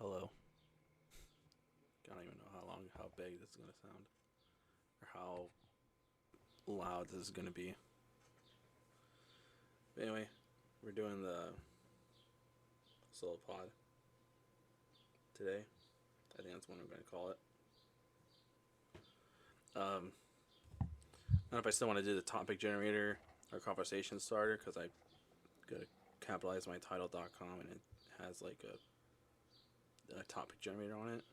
Hello. I don't even know how big this is gonna sound, or how loud this is gonna be. But anyway, we're doing the solopod today. I think that's what I'm gonna call it. I don't know if I still want to do the topic generator or conversation starter because I gotta capitalize my title.com and it has like a topic generator on it.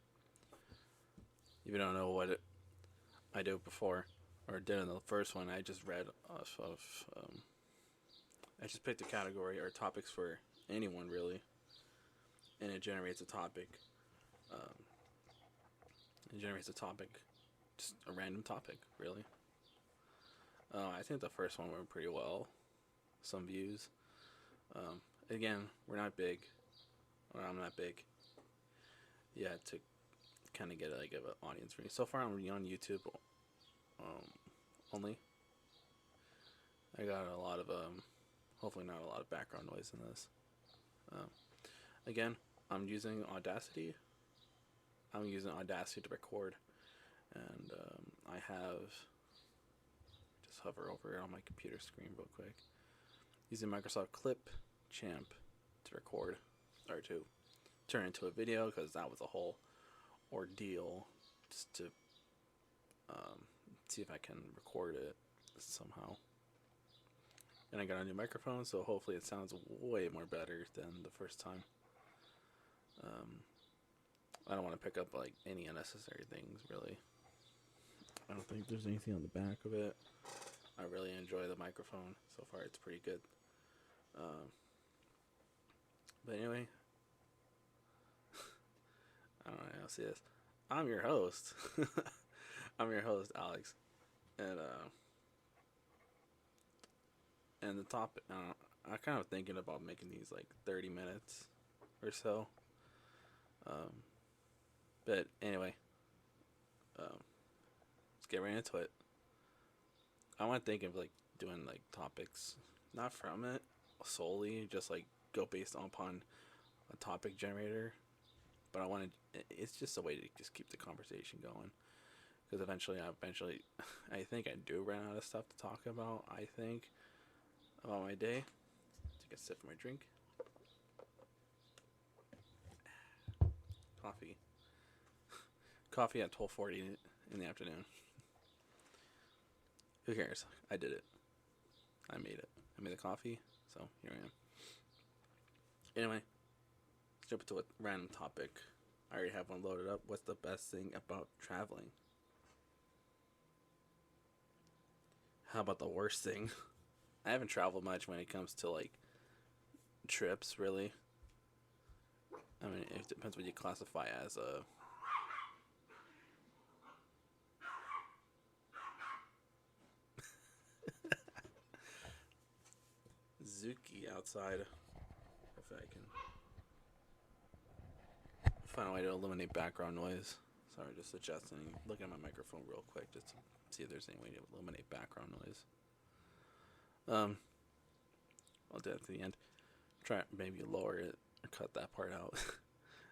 If you don't know what I did before or did in the first one, I just read off of. I just picked a category or topics for anyone really, and it generates a topic. Um, just a random topic, really. I think the first one went pretty well. Some views. Again, we're not big, or I'm not big. Yeah, to kind of get like an audience for me. So far, I'm on YouTube only. I got a lot of hopefully not a lot of background noise in this. Um, Again, I'm using Audacity. I'm using Audacity to record, and I have just hover over it on my computer screen real quick. Using Microsoft Clip Champ to record or to turn into a video because that was a whole ordeal just to see if I can record it somehow. And I got a new microphone, so hopefully it sounds way more better than the first time. I don't want to pick up like any unnecessary things, really. I don't think there's anything on the back of it. I really enjoy the microphone. So far, it's pretty good. But anyway, I don't know how to say this. I'm your host. I'm your host, Alex. And the topic, I'm kind of thinking about making these like 30 minutes or so. But anyway, let's get right into it. I want to think of like doing like topics, not from it solely, just like go based upon a topic generator. But it's just a way to just keep the conversation going. Because eventually, I think I do run out of stuff to talk about. I think about my day. Take a sip of my drink. Coffee. Coffee at 12:40 in the afternoon. Who cares? I did it. I made it. I made the coffee, so here I am. Anyway, let's jump into a random topic. I already have one loaded up. What's the best thing about traveling? How about the worst thing? I haven't traveled much when it comes to like trips, really. I mean, it depends what you classify as a. Zuki outside. If I can find a way to eliminate background noise. Sorry, just adjusting. Looking at my microphone real quick just to see if there's any way to eliminate background noise. I'll do it at the end. Try maybe lower it or cut that part out.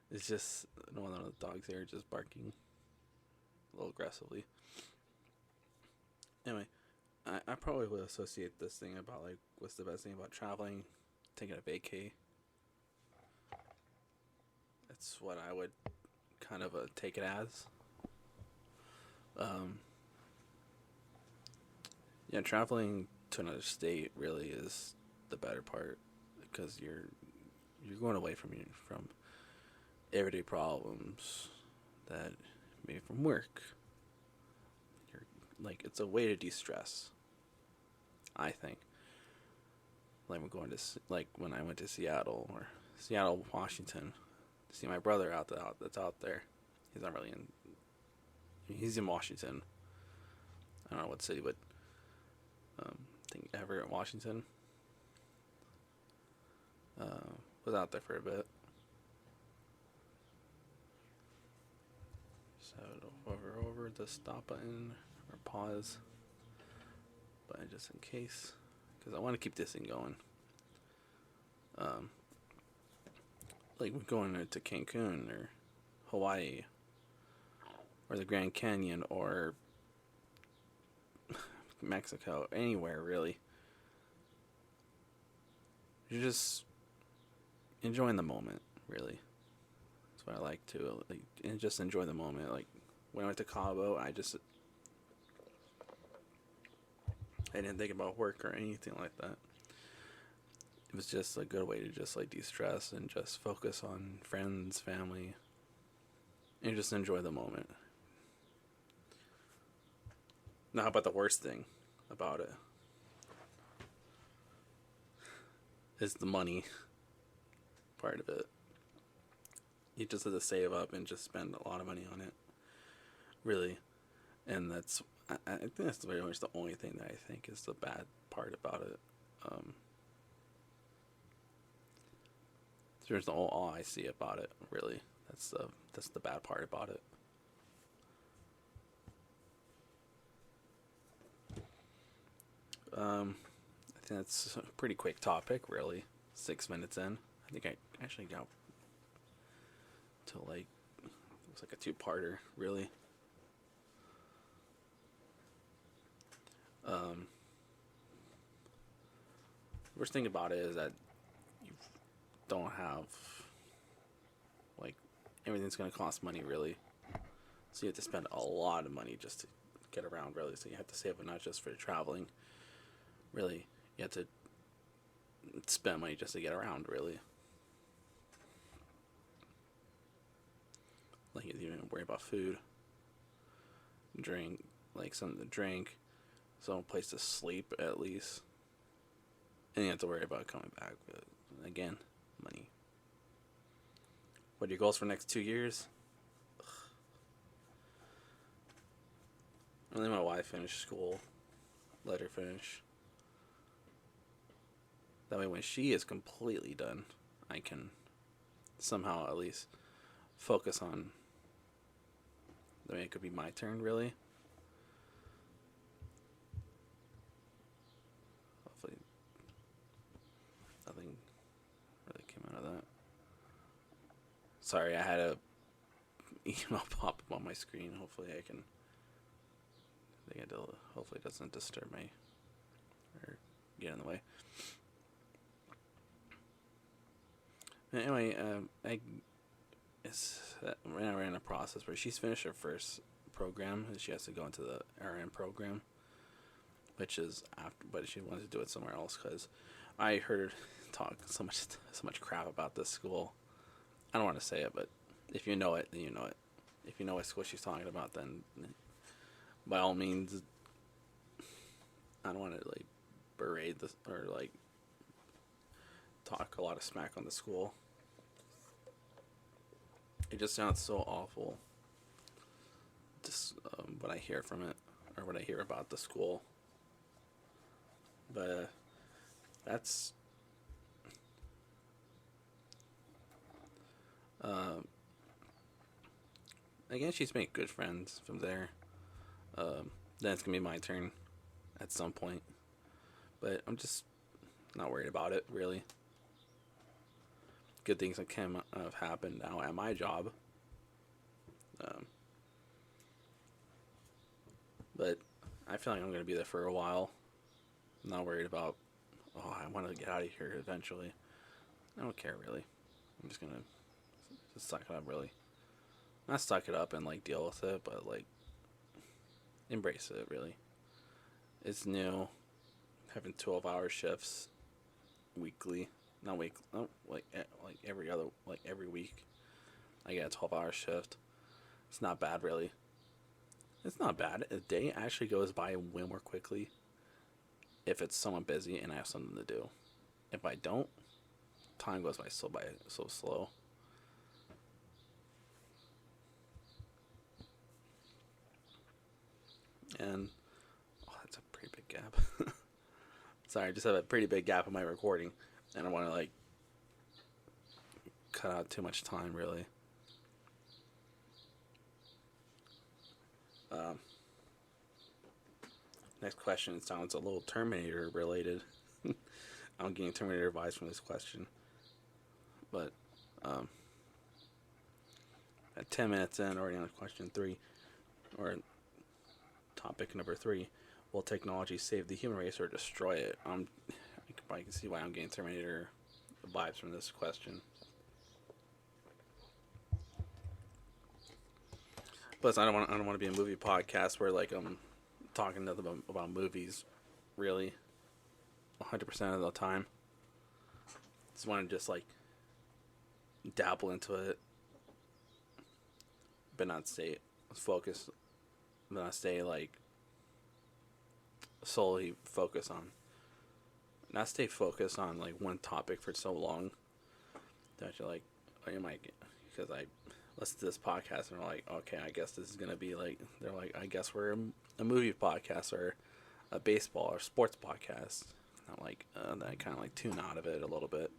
It's just one of the dogs here just barking a little aggressively. Anyway, I probably would associate this thing about like what's the best thing about traveling, taking a vacay. That's what I would kind of take it as. Yeah, traveling to another state really is the better part because you're going away from everyday problems that maybe from work. You're like it's a way to de-stress. I think. Like we're going to like when I went to Seattle or Seattle, Washington, to see my brother that's out there. He's not really in. He's in Washington. I don't know what city, but I think Everett, Washington. Was out there for a bit. So hover over the stop button or pause button just in case, because I want to keep this thing going. like going to Cancun or Hawaii or the Grand Canyon or Mexico, anywhere really. You're just enjoying the moment, really. That's what I like to, like, and just enjoy the moment. Like when I went to Cabo, I didn't think about work or anything like that. It was just a good way to just like de-stress and just focus on friends, family, and just enjoy the moment. Now, how about the worst thing about it? Is the money part of it. You just have to save up and just spend a lot of money on it, really. And I think that's very much the only thing that I think is the bad part about it. There's all I see about it, really. That's the bad part about it. I think that's a pretty quick topic, really. 6 minutes in. I think I actually got to like, it was like a two-parter, really. Worst thing about it is that you don't have, like, everything's going to cost money, really. So you have to spend a lot of money just to get around, really. So you have to save it not just for traveling. Really, you have to spend money just to get around, really. Like, you don't even worry about food, drink, like something to drink, some place to sleep at least. And you have to worry about coming back. But again, money. What are your goals for the next 2 years? Only my wife finish school. Let her finish. That way when she is completely done, I can somehow at least focus on, I mean, it could be my turn, really. Hopefully nothing really came out of that. Sorry, I had a email pop up on my screen. Hopefully hopefully it doesn't disturb me or get in the way. Anyway, we're in a process where she's finished her first program and she has to go into the RN program, which is after, but she wants to do it somewhere else because I heard her talk so much crap about this school. I don't want to say it, but if you know it, then you know it. If you know what school she's talking about, then by all means, I don't want to like berate this or like talk a lot of smack on the school. It just sounds so awful. Just what I hear from it, or what I hear about the school. But that's again, she's made good friends from there. Then it's gonna be my turn at some point, but I'm just not worried about it, really. Good things that can have happened now at my job. But I feel like I'm going to be there for a while. I'm not worried about, I want to get out of here eventually. I don't care, really. I'm just going to just suck it up, really. Not suck it up and, like, deal with it, but, like, embrace it, really. It's new. Having 12-hour shifts weekly. Not week, like every week, I get a 12-hour shift. It's not bad, really. It's not bad. A day actually goes by way more quickly if it's someone busy and I have something to do. If I don't, time goes by so slow. And that's a pretty big gap. Sorry, I just have a pretty big gap in my recording. And I want to, like, cut out too much time, really. Next question sounds a little Terminator related. I'm getting Terminator vibes from this question. But, Um, at 10 minutes in, already on question 3, or topic number 3, will technology save the human race or destroy it? You can probably see why I'm getting Terminator vibes from this question. Plus, I don't want to be a movie podcast where like I'm talking nothing about movies, really, 100% of the time. Just want to just like dabble into it, but not stay focused, but not stay like solely focused on, not stay focused on like one topic for so long that you're like, oh, you might get, because I listen to this podcast and they're like, okay, I guess this is gonna be like, they're like, I guess we're a movie podcast or a baseball or sports podcast. I'm like, then I kind of like tune out of it a little bit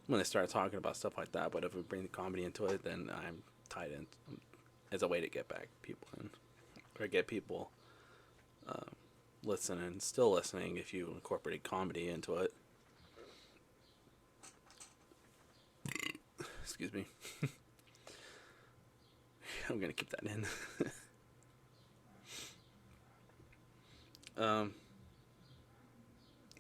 when they start talking about stuff like that. But if we bring the comedy into it, then I'm tied in as a way to get back people in, or get people listening, still listening if you incorporate comedy into it. Excuse me. I'm gonna keep that in.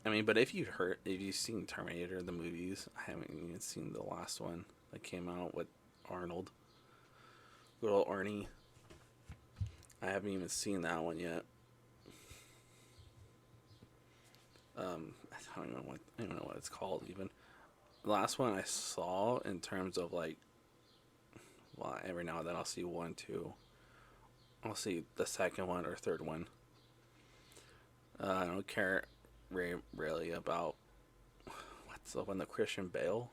I mean, but if you've seen Terminator, the movies, I haven't even seen the last one that came out with Arnold. Good old Arnie. I haven't even seen that one yet. I don't even know what it's called even. The last one I saw in terms of like, well, every now and then I'll see 1, 2. I'll see the second one or third one. I don't care really about what's the one, the Christian Bale.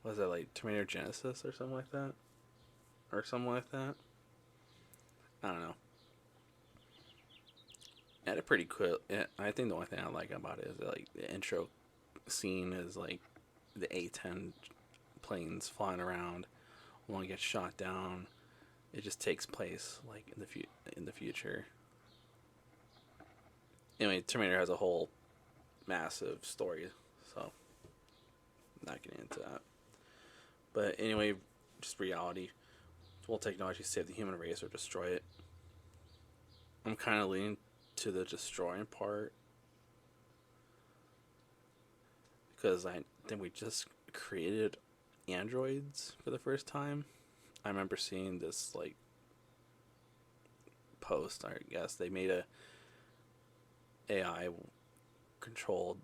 Was it like Terminator Genesis or something like that? Or something like that? I don't know. It had a pretty cool. I think the only thing I like about it is that, like, the intro scene is like the A-10 planes flying around. One gets shot down. It just takes place like in the future. Anyway, Terminator has a whole massive story, so not getting into that. But anyway, just reality. Will technology save the human race or destroy it? I'm kind of leaning to the destroying part, because I think we just created androids for the first time. I remember seeing this like post. I guess they made a AI controlled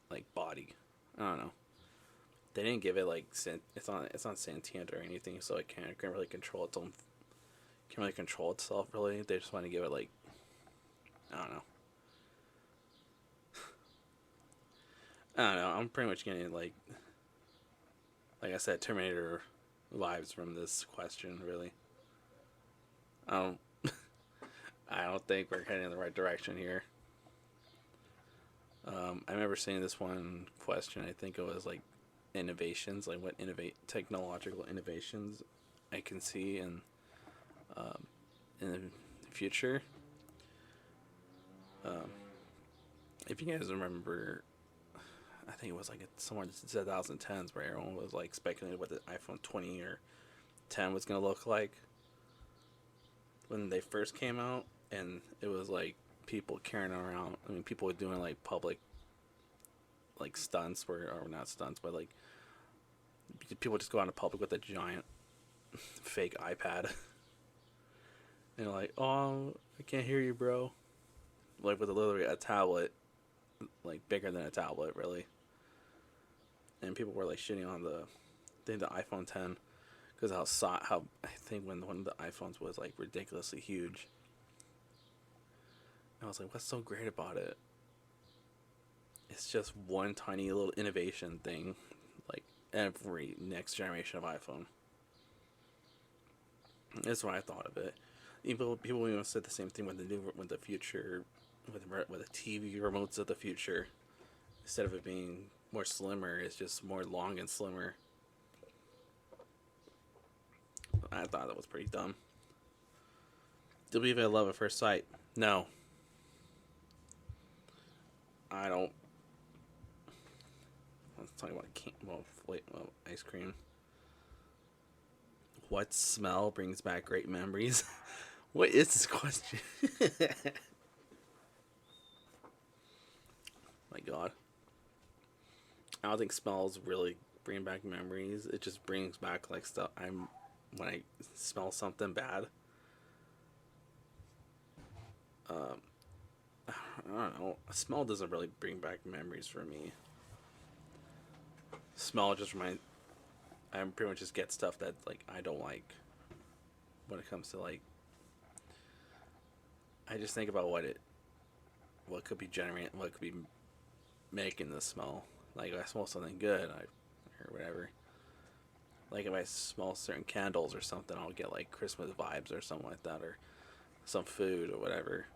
like body. I don't know. They didn't give it like it's not sentient or anything, so it can't really control its own. Can't really control itself really. They just want to give it like, I don't know. I don't know. I'm pretty much getting like I said, Terminator vibes from this question. Really, I don't think we're heading in the right direction here. I remember seeing this one question. I think it was like innovations, like what technological innovations I can see in the future. If you guys remember, I think it was like somewhere in the 2010s where everyone was like speculating what the iPhone 20 or 10 was going to look like when they first came out, and it was like people carrying around. I mean, people were doing like public like stunts, or not stunts, but like people just go out in public with a giant fake iPad. And like, oh, I can't hear you, bro. Like with literally a tablet, like bigger than a tablet, really. And people were like shitting on the iPhone 10 because how I think when one of the iPhones was like ridiculously huge. And I was like, what's so great about it? It's just one tiny little innovation thing, like every next generation of iPhone. That's what I thought of it. People even said the same thing with the future, with the TV remotes of the future. Instead of it being more slimmer, it's just more long and slimmer. I thought that was pretty dumb. Do we believe in love at first sight? No. I don't. Let's talk about ice cream. What smell brings back great memories? What is this question? My God, I don't think smells really bring back memories. It just brings back like stuff. When I smell something bad. Um, I don't know. Smell doesn't really bring back memories for me. Smell just reminds. I pretty much just get stuff that like I don't like. When it comes to like, I just think about what could be generating, what could be making the smell. Like if I smell something good, or whatever. Like if I smell certain candles or something, I'll get like Christmas vibes or something like that, or some food or whatever.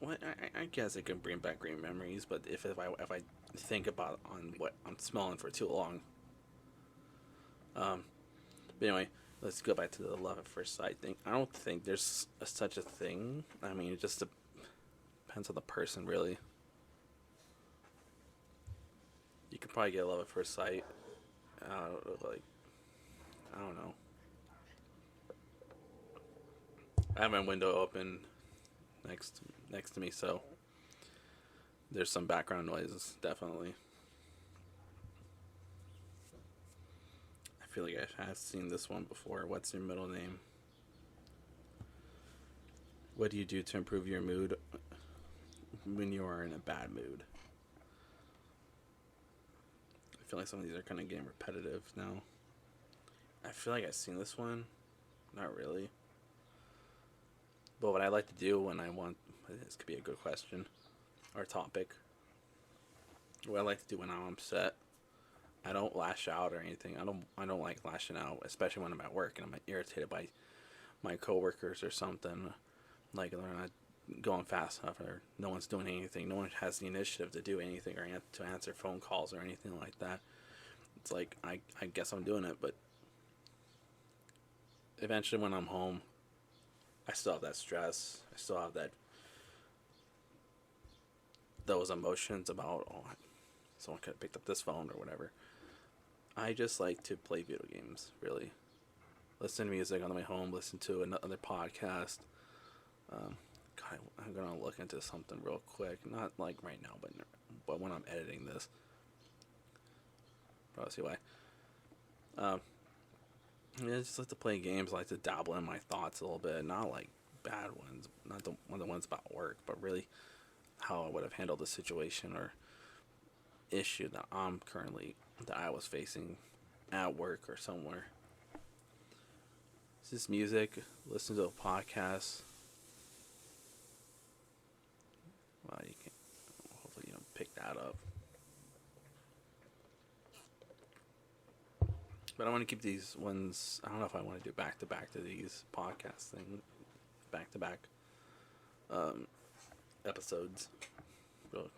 Well, I guess it can bring back great memories, but if I think about on what I'm smelling for too long, um, but anyway, let's go back to the love at first sight thing. I don't think there's such a thing. I mean, it just depends on the person, really. You could probably get love at first sight. Like I don't know. I have my window open next to me, so there's some background noises. Definitely. I feel like I have seen this one before. What's your middle name? What do you do to improve your mood when you are in a bad mood? I feel like some of these are kind of getting repetitive now. I feel like I've seen this one. Not really. But what I like to do when I want, this could be a good question or topic. What I like to do when I'm upset, I don't lash out or anything. I don't like lashing out, especially when I'm at work and I'm irritated by my coworkers or something. Like they're not going fast enough, or no one's doing anything. No one has the initiative to do anything or to answer phone calls or anything like that. It's like I guess I'm doing it, but eventually when I'm home, I still have that stress. I still have those emotions about, oh, someone could have picked up this phone or whatever. I just like to play video games, really. Listen to music on the way home, listen to another podcast. God, I'm going to look into something real quick. Not like right now, but when I'm editing this. Probably see why. I just like to play games. I like to dabble in my thoughts a little bit. Not like bad ones. Not the ones about work, but really how I would have handled the situation or issue that I was facing at work or somewhere. It's just music, listen to a podcast. Well, you can hopefully you don't pick that up. But I want to keep these ones. I don't know if I want to do back to back to these podcast thing, back to back episodes. But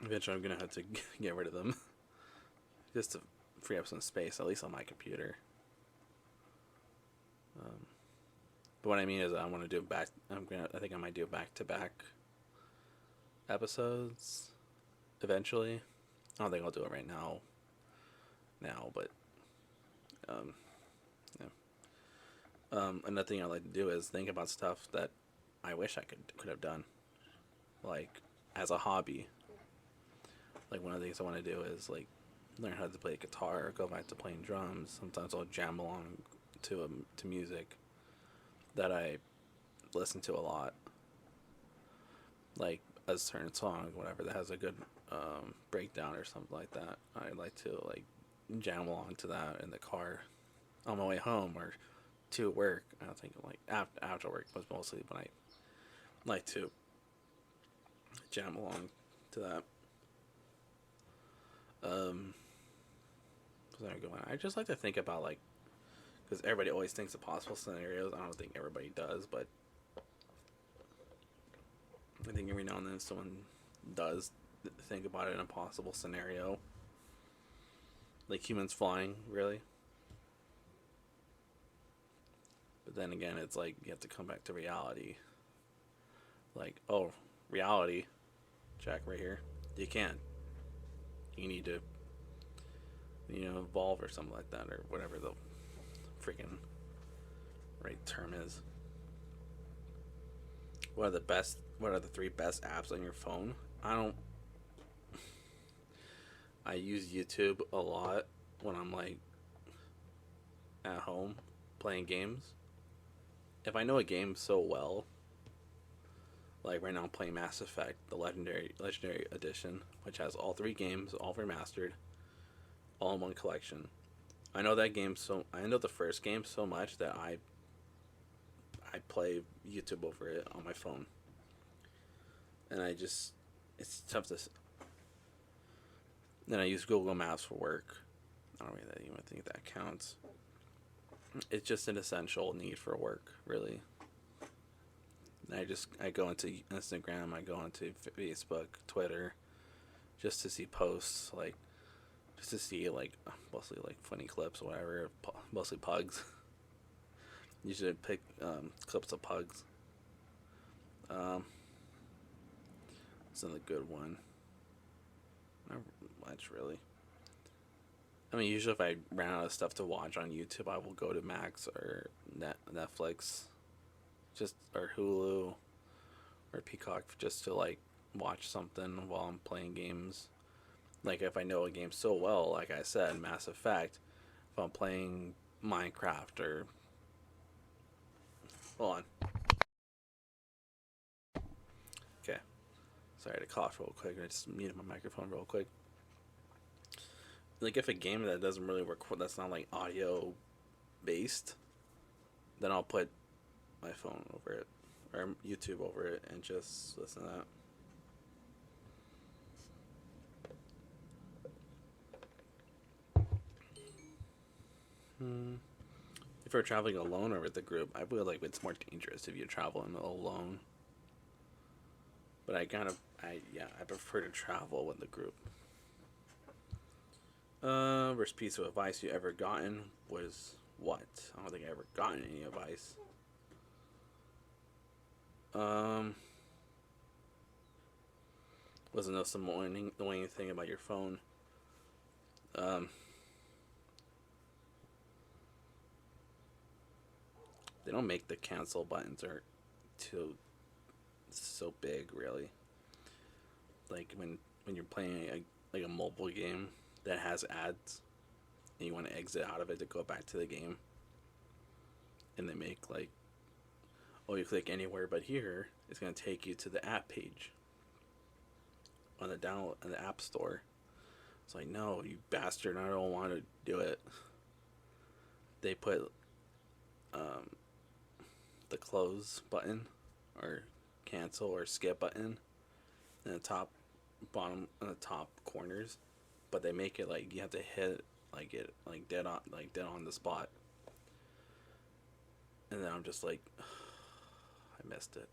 eventually, I'm gonna have to get rid of them just to free up some space, at least on my computer. But what I mean is, I want to do back. I think I might do back to back episodes eventually. I don't think I'll do it right now. But yeah. Another thing I like to do is think about stuff that I wish I could have done, like as a hobby. Like one of the things I want to do is like learn how to play guitar or go back to playing drums. Sometimes I'll jam along to music that I listen to a lot, like a certain song, whatever, that has a good breakdown or something like that. I like to like jam along to that in the car on my way home or to work. I don't think like after work was mostly when I like to jam along to that. I just like to think about like, because everybody always thinks of possible scenarios. I don't think everybody does, but I think every now and then someone does think about it in a possible scenario. Like humans flying, really. But then again, it's like you have to come back to reality. Like, oh, reality, Jack, right here. You can't. You need to, evolve or something like that, or whatever the freaking right term is. What are the best? What are the three best apps on your phone? I don't. I use YouTube a lot when I'm like at home playing games. If I know a game so well, like right now I'm playing Mass Effect, the Legendary Edition, which has all three games, all remastered, all in one collection. I know that game I know the first game so much that I play YouTube over it on my phone. And it's tough to. Then I use Google Maps for work. I don't really even think that counts. It's just an essential need for work, really. I go into Instagram, I go into Facebook, Twitter, just to see posts, like, just to see, like, mostly, like, funny clips or whatever, mostly pugs. Usually pick clips of pugs. It's another good one. Not much, really. I mean, usually if I ran out of stuff to watch on YouTube, I will go to Max or Netflix, or Hulu or Peacock, just to like watch something while I'm playing games. Like if I know a game so well, like I said, Mass Effect, if I'm playing Minecraft or hold on. Okay. Sorry to cough real quick. I just muted my microphone real quick. Like if a game that doesn't really record, that's not like audio based, then I'll put my phone over it or YouTube over it and just listen to that. If you're traveling alone or with a group, I feel like it's more dangerous if you're traveling alone. But I prefer to travel with a group. Worst piece of advice you ever gotten was what? I don't think I ever gotten any advice. Wasn't know some annoying thing about your phone. They don't make the cancel buttons or too so big, really. Like when you're playing a mobile game that has ads and you want to exit out of it to go back to the game, and they make like, oh, you click anywhere but here, it's going to take you to the app page on the app store. It's like, no, you bastard, I don't want to do it. They put the close button or cancel or skip button in the top corners, but they make it like you have to hit dead on the spot. And then I'm just like, I missed it.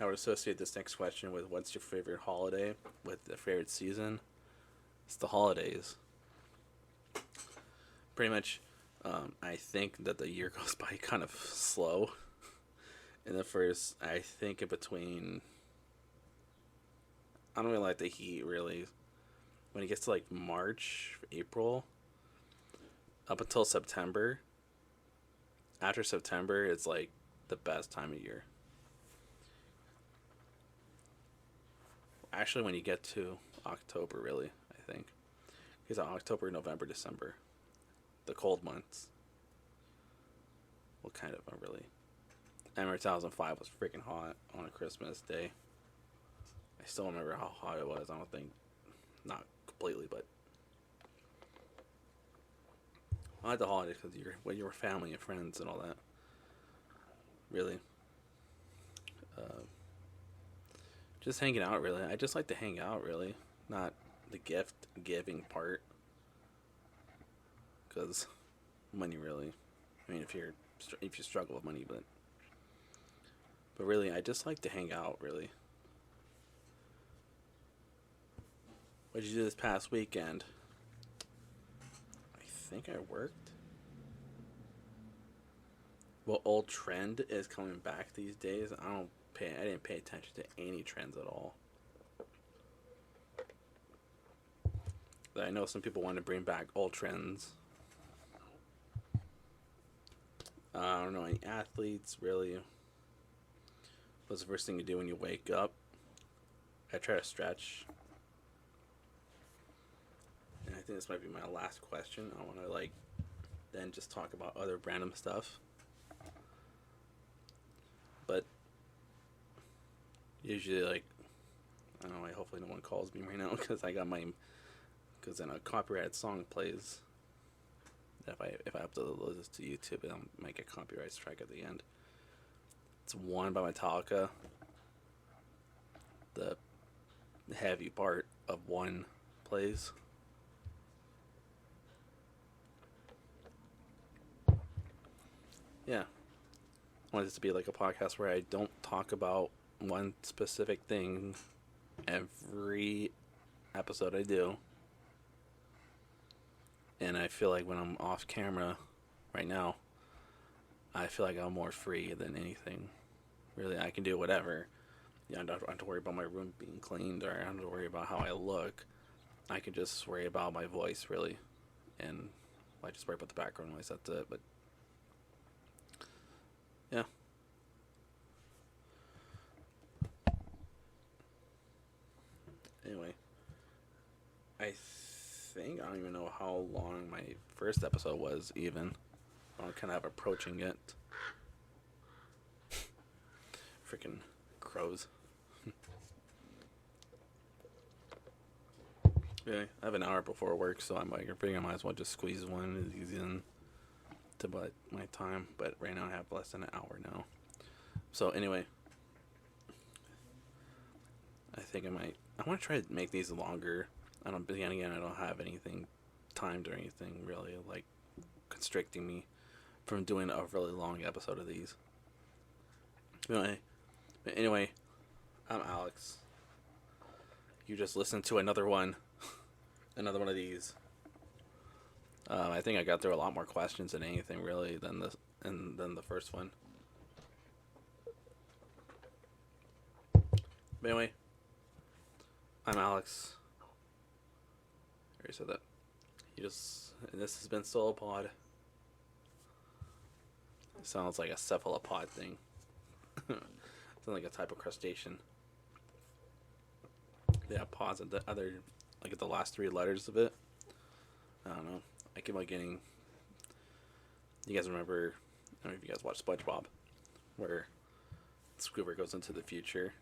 I would associate this next question with what's your favorite holiday with the favorite season. It's the holidays. Pretty much, I think that the year goes by kind of slow. In the first, I think in between, I don't really like the heat, really. When it gets to like March, April, up until September. After September, it's like the best time of year. Actually, when you get to October, really, I think. Because October, November, December, the cold months. Well, kind of, not really. I remember 2005 was freaking hot on a Christmas day. I still remember how hot it was. I don't think, not completely, but I like the holidays because you're with family and friends and all that. Really. Just hanging out, really. I just like to hang out, really. Not the gift giving part. Because money, really. I mean, if you struggle with money, but really, I just like to hang out, really. What did you do this past weekend? think I worked. Well, old trend is coming back these days. I didn't pay attention to any trends at all. But I know some people want to bring back old trends. I don't know any athletes really. What's the first thing you do when you wake up? I try to stretch. And I think this might be my last question. I want to then just talk about other random stuff. But usually I don't know. Hopefully no one calls me right now because then a copyrighted song plays. If I upload this to YouTube, I might get copyright strike at the end. It's One by Metallica. The heavy part of One plays. Yeah. I want this to be like a podcast where I don't talk about one specific thing every episode I do. And I feel like when I'm off camera right now, I feel like I'm more free than anything. Really, I can do whatever. I don't have to worry about my room being cleaned, or I don't have to worry about how I look. I can just worry about my voice, really. And I just worry about the background noise, that's it. But yeah. Anyway, I don't even know how long my first episode was, even. I'm kind of approaching it. Freaking crows. Yeah, I have an hour before work, so I'm like, I think I might as well just squeeze one easy in to my time. But right now I have less than an hour now. So anyway, I think I want to try to make these longer. I don't have anything timed or anything really constricting me from doing a really long episode of these. Anyway, I'm Alex. You just listened to another one of these. I think I got through a lot more questions than anything really than the first one. But anyway, I'm Alex. I already said that. This has been solopod. It sounds like a cephalopod thing. Sounds like a type of crustacean. They have pods at the other, at the last three letters of it. I don't know. I keep getting. You guys remember? I don't know if you guys watch SpongeBob, where Squidward goes into the future,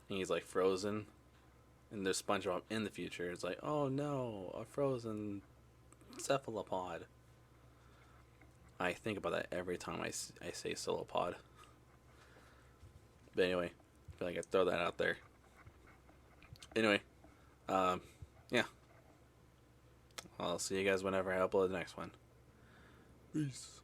and he's frozen, and there's SpongeBob in the future. It's oh no, a frozen cephalopod. I think about that every time I say solopod. But anyway, I feel like I throw that out there. Anyway, yeah. I'll see you guys whenever I upload the next one. Peace.